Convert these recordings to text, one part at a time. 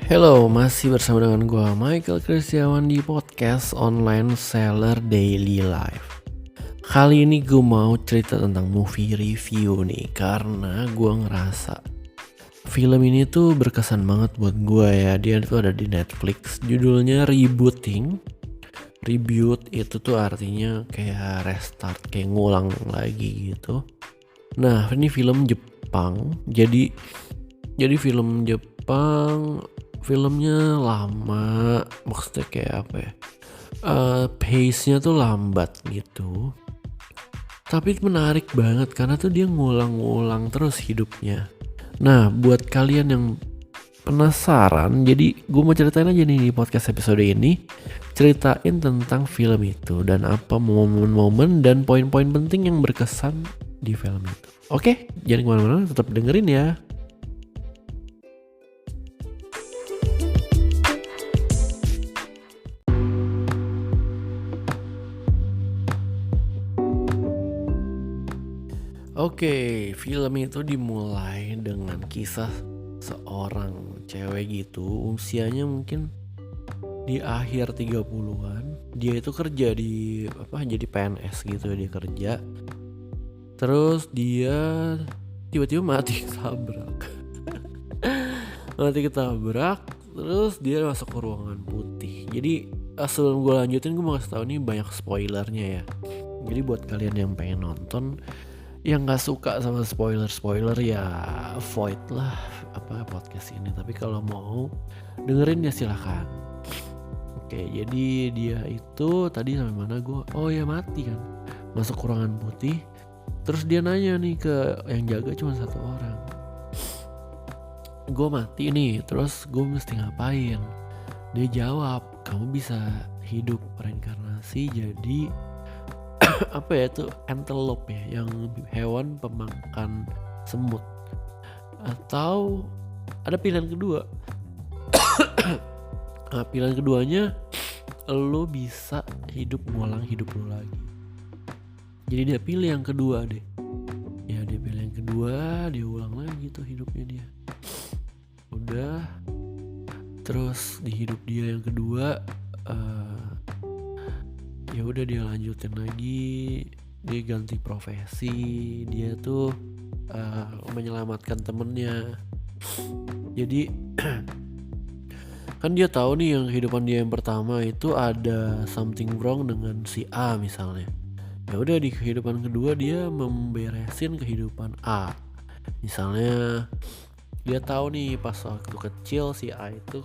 Hello, masih bersama dengan gue Michael Kristiawan di podcast online Seller Daily Life. Kali ini gue mau cerita tentang movie review nih, karena gue ngerasa film ini tuh berkesan banget buat gue ya. Dia tuh ada di Netflix, judulnya Rebooting. Reboot itu tuh artinya kayak restart, kayak ngulang lagi gitu. Nah, ini film Jepang. Jadi film Jepang, filmnya lama, maksudnya kayak apa ya? Pace-nya tuh lambat gitu. Tapi menarik banget karena tuh dia ngulang-ngulang terus hidupnya. Nah, buat kalian yang penasaran, jadi gue mau ceritain aja nih di podcast episode ini, ceritain tentang film itu dan apa momen-momen dan poin-poin penting yang berkesan di film itu. Oke, jangan kemana-mana, tetap dengerin ya. Oke, film itu dimulai dengan kisah seorang cewek gitu, usianya mungkin di akhir 30-an. Dia itu kerja di jadi PNS gitu, dia kerja. Terus dia tiba-tiba mati ketabrak. Mati ketabrak, terus dia masuk ke ruangan putih. Jadi sebelum gue lanjutin, gue mau kasih tau nih banyak spoilernya ya. Jadi buat kalian yang pengen nonton, yang nggak suka sama spoiler ya avoid lah podcast ini. Tapi kalau mau dengerin ya silahkan. Oke, jadi dia itu tadi sampai mana gue? Oh ya, mati kan, masuk ruangan putih. Terus dia nanya nih ke yang jaga, cuma satu orang. Gue mati nih, terus gue mesti ngapain? Dia jawab, kamu bisa hidup reinkarnasi jadi apa ya itu, antelope ya, yang hewan pemakan semut. Atau ada pilihan kedua. Nah, pilihan keduanya, lo bisa hidup ngulang hidup lo lagi. Jadi dia pilih yang kedua deh. Ya dia pilih yang kedua, dia ulang lagi tuh hidupnya dia. Udah. Terus di hidup dia yang kedua, ya udah dia lanjutin lagi. Dia ganti profesi. Dia tuh menyelamatkan temennya. Jadi kan dia tahu nih yang kehidupan dia yang pertama itu ada something wrong dengan si A misalnya. Ya udah di kehidupan kedua dia memberesin kehidupan A. Misalnya dia tahu nih pas waktu kecil si A itu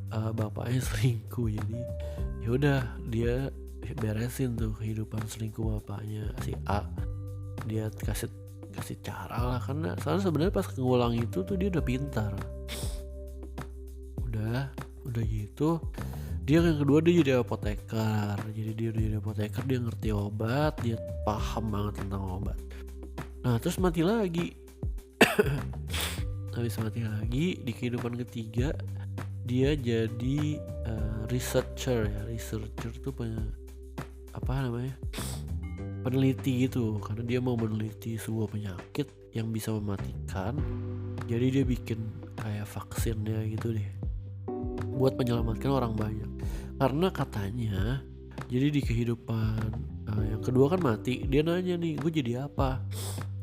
bapaknya selingkuh. Jadi ya udah dia beresin tuh kehidupan selingkuh bapaknya si A. Dia kasih cara lah, karena soalnya sebenarnya pas ngulang itu tuh dia udah pintar. Udah gitu dia yang kedua dia jadi apoteker. Jadi dia udah jadi apoteker, dia ngerti obat, dia paham banget tentang obat. Nah terus mati lagi. Habis mati lagi, di kehidupan ketiga dia jadi researcher ya. Researcher tuh peneliti gitu, karena dia mau meneliti sebuah penyakit yang bisa mematikan. Jadi dia bikin kayak vaksinnya gitu deh, buat menyelamatkan orang banyak. Karena katanya, jadi di kehidupan yang kedua kan mati, dia nanya nih, gue jadi apa?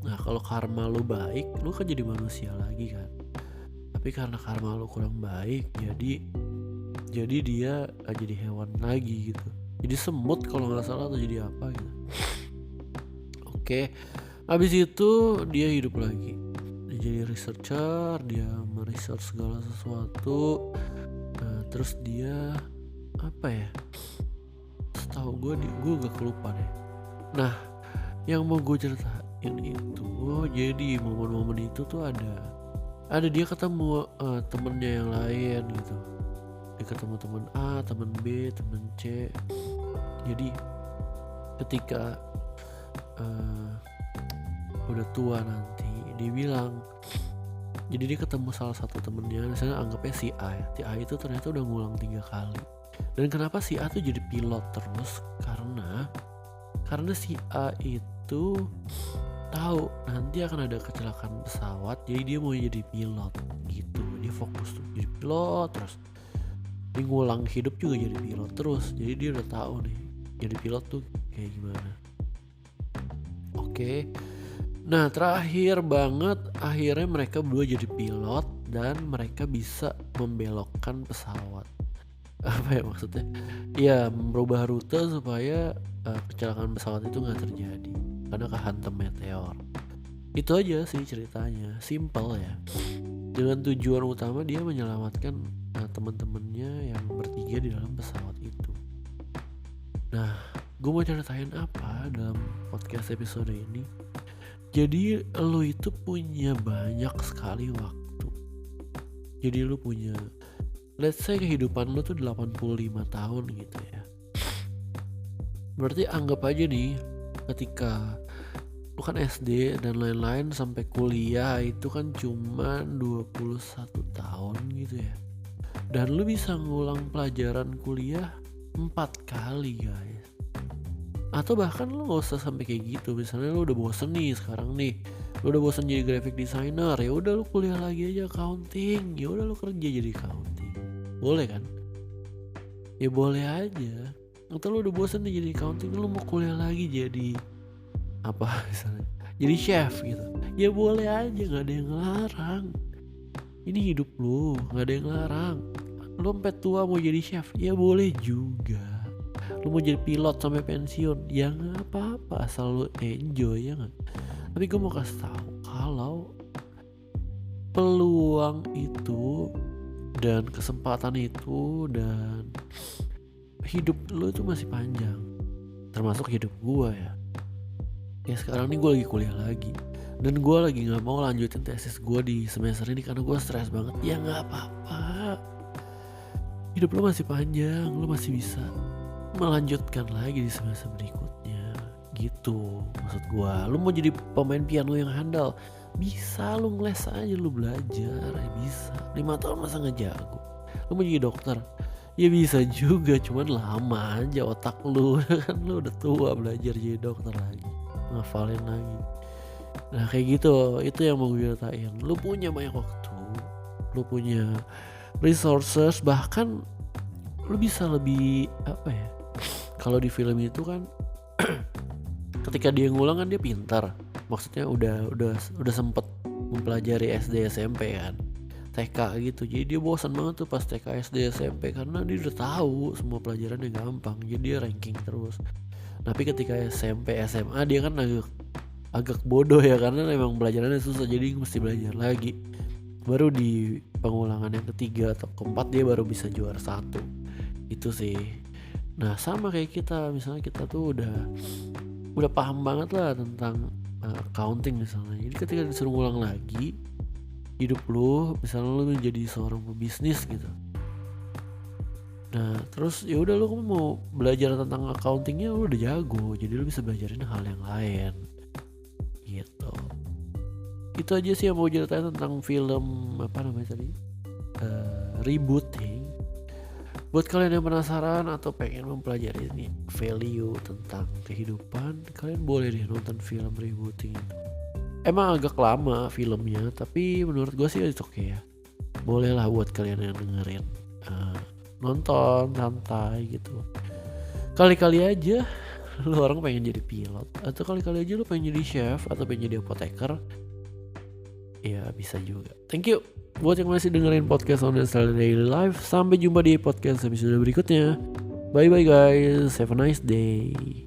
Nah kalau karma lu baik, lu kan jadi manusia lagi kan. Tapi karena karma lu kurang baik, jadi dia jadi hewan lagi gitu. Jadi semut kalau nggak salah, atau jadi apa gitu. Oke, habis itu dia hidup lagi. Dia jadi researcher, dia meresearch segala sesuatu. Terus dia apa ya? Setahu gue gak kelupa deh. Nah, yang mau gue ceritain itu, jadi momen-momen itu tuh ada dia ketemu temennya yang lain gitu. Dia ketemu teman A, teman B, teman C. Jadi ketika udah tua nanti, dia bilang, jadi dia ketemu salah satu temennya, misalnya anggapnya si A ya. Si A itu ternyata udah ngulang 3 kali. Dan kenapa si A tuh jadi pilot terus? Karena si A itu tahu nanti akan ada kecelakaan pesawat, jadi dia mau jadi pilot gitu. Dia fokus tuh jadi pilot terus. Dia ngulang hidup juga jadi pilot terus. Jadi dia udah tahu nih jadi pilot tuh kayak gimana. Oke. Nah terakhir banget akhirnya mereka berdua jadi pilot dan mereka bisa membelokkan pesawat. Apa ya maksudnya? Ya merubah rute supaya kecelakaan pesawat itu nggak terjadi karena kehantam meteor. Itu aja sih ceritanya, simple ya. Dengan tujuan utama dia menyelamatkan teman-temannya yang bertiga di dalam pesawat itu. Nah, gue mau ceritain apa dalam podcast episode ini. Jadi lo itu punya banyak sekali waktu. Jadi lo punya, let's say kehidupan lo tuh 85 tahun gitu ya. Berarti anggap aja nih ketika lu kan SD dan lain-lain sampai kuliah itu kan cuma 21 tahun gitu ya. Dan lu bisa ngulang pelajaran kuliah 4 kali guys. Atau bahkan lu gak usah sampai kayak gitu. Misalnya lu udah bosen nih sekarang nih, lu udah bosen jadi graphic designer, ya udah lu kuliah lagi aja accounting. Ya udah lu kerja jadi accounting. Boleh kan? Ya boleh aja. Atau lu udah bosen nih jadi accounting, lu mau kuliah lagi jadi apa misalnya jadi chef gitu, ya boleh aja, nggak ada yang ngelarang. Ini hidup lu, nggak ada yang ngelarang. Lu sampai tua mau jadi chef, ya boleh juga. Lu mau jadi pilot sampai pensiun, ya nggak apa-apa asal lu enjoy, ya nggak. Tapi gue mau kasih tahu kalau peluang itu dan kesempatan itu dan hidup lu itu masih panjang, termasuk hidup gue ya. Ya sekarang nih gue lagi kuliah lagi dan gue lagi gak mau lanjutin tesis gue di semester ini karena gue stres banget. Ya gak apa-apa, hidup lo masih panjang, lo masih bisa melanjutkan lagi di semester berikutnya gitu. Maksud gue, lo mau jadi pemain piano yang handal, bisa, lo ngeles aja, lo belajar, ya bisa. 5 tahun masa gak jago. Lo mau jadi dokter, ya bisa juga, cuman lama aja otak lo kan, lo udah tua belajar jadi dokter lagi, ngafalin lagi. Nah kayak gitu, itu yang mau gue ceritain. Lu punya banyak waktu, lu punya resources, bahkan lu bisa lebih apa ya, kalau di film itu kan ketika dia ngulang kan dia pintar, maksudnya udah sempet mempelajari SD SMP kan, TK gitu. Jadi dia bosan banget tuh pas TK SD SMP karena dia udah tahu semua pelajarannya gampang, jadi dia ranking terus. Tapi ketika SMP SMA dia kan agak bodoh ya, karena memang pelajarannya susah, jadi mesti belajar lagi. Baru di pengulangan yang ketiga atau keempat dia baru bisa juara 1. Itu sih. Nah sama kayak kita, misalnya kita tuh udah paham banget lah tentang accounting misalnya. Jadi ketika disuruh ngulang lagi hidup lu, misalnya lu menjadi seorang pebisnis gitu. Nah terus ya udah lu mau belajar tentang accountingnya lu udah jago, jadi lu bisa belajarin hal yang lain gitu. Itu aja sih yang mau ceritain tentang film apa namanya tadi, Rebooting. Buat kalian yang penasaran atau pengen mempelajari nih value tentang kehidupan, kalian boleh deh nonton film Rebooting itu. Emang agak lama filmnya, tapi menurut gue sih itu oke ya. Boleh lah buat kalian yang dengerin, nonton santai gitu. Kali-kali aja lu orang pengen jadi pilot, atau kali-kali aja lu pengen jadi chef atau pengen jadi apoteker, ya bisa juga. Thank you buat yang masih dengerin podcast On The Daily Life. Sampai jumpa di podcast episode berikutnya. Bye bye guys, have a nice day.